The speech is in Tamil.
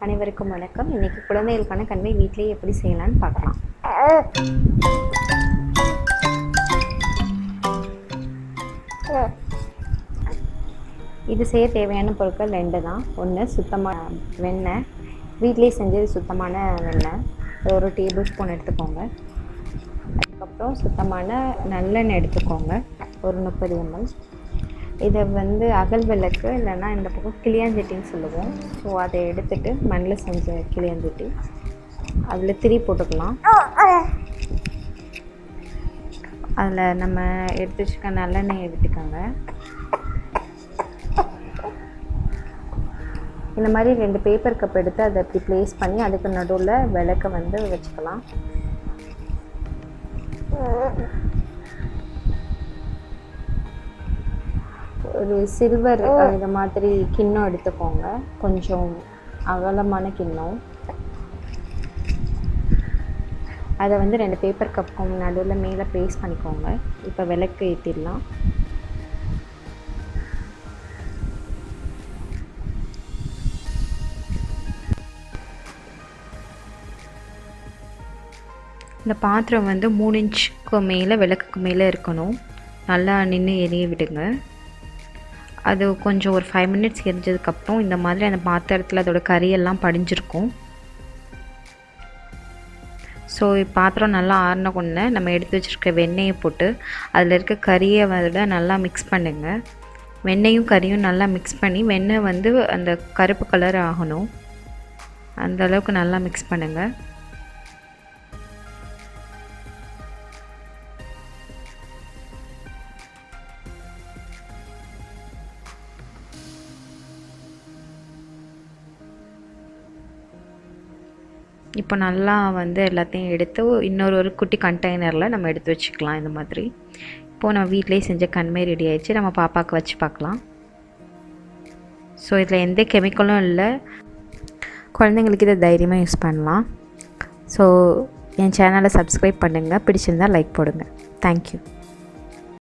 அனைவருக்கும் வணக்கம். இன்றைக்கி குழந்தைகளுக்கான கண்மை வீட்டிலேயே எப்படி செய்யலான்னு பார்க்கலாம். இது செய்ய தேவையான பொருட்கள் 2 தான். ஒன்று சுத்தமான வெண்ணெய், வீட்டிலேயே செஞ்சது சுத்தமான வெண்ணெய், ஒரு டேபிள் ஸ்பூன் எடுத்துக்கோங்க. அதுக்கப்புறம் சுத்தமான நல்லெண்ணெய் எடுத்துக்கோங்க, ஒரு 30 ml. இதை அகல் விளக்கு இல்லைன்னா இந்த பக்கம் கிளியாஞ்சட்டின்னு சொல்லுவோம். ஸோ அதை எடுத்துகிட்டு மண்ணில் செஞ்ச கிளியாஞ்சட்டி, அதில் திரி போட்டுக்கலாம். அதில் நம்ம எடுத்து வச்சுக்க நல்லெண்ணெயை விட்டுக்கோங்க. இந்த மாதிரி 2 பேப்பர் கப் எடுத்து அதை அப்படி ப்ளேஸ் பண்ணி அதுக்கு நடுவில் விளக்கை வச்சுக்கலாம். ஒரு சில்வர் இந்த மாதிரி கிண்ணம் எடுத்துக்கோங்க, கொஞ்சம் அகலமான கிண்ணம். அதை 2 பேப்பர் கப்புக்கும் நடுவில் மேலே ப்ளேஸ் பண்ணிக்கோங்க. இப்போ விளக்கு ஏற்றிடலாம். இந்த பாத்திரம் 3 இன்ச்சுக்கு மேலே விளக்குக்கு மேலே இருக்கணும். நல்லா நின்று எரிய விடுங்க. அது கொஞ்சம் ஒரு 5 minutes எரிஞ்சதுக்கப்புறம் இந்த மாதிரி அந்த பாத்திரத்தில் அதோட கறியெல்லாம் படிஞ்சிருக்கும். ஸோ பாத்திரம் நல்லா ஆறின கொண்டு நம்ம எடுத்து வச்சுருக்க வெண்ணெயை போட்டு அதில் இருக்க கறியை நல்லா மிக்ஸ் பண்ணுங்க. வெண்ணெயும் கறியும் நல்லா மிக்ஸ் பண்ணி வெண்ணெய் அந்த கருப்பு கலர் ஆகணும், அந்த அளவுக்கு நல்லா மிக்ஸ் பண்ணுங்கள். இப்போ நல்லா எல்லாத்தையும் எடுத்து ஒரு குட்டி கண்டெய்னரில் நம்ம எடுத்து வச்சுக்கலாம். இந்த மாதிரி இப்போது நம்ம வீட்டிலேயே செஞ்ச கண்மை ரெடி ஆயிடுச்சு. நம்ம பாப்பாவுக்கு வச்சு பார்க்கலாம். ஸோ இதில் எந்த கெமிக்கலும் இல்லை, குழந்தைங்களுக்கு இதை தைரியமாக யூஸ் பண்ணலாம். ஸோ என் சேனலை சப்ஸ்கிரைப் பண்ணுங்கள், பிடிச்சிருந்தால் லைக் போடுங்க. தேங்க்யூ.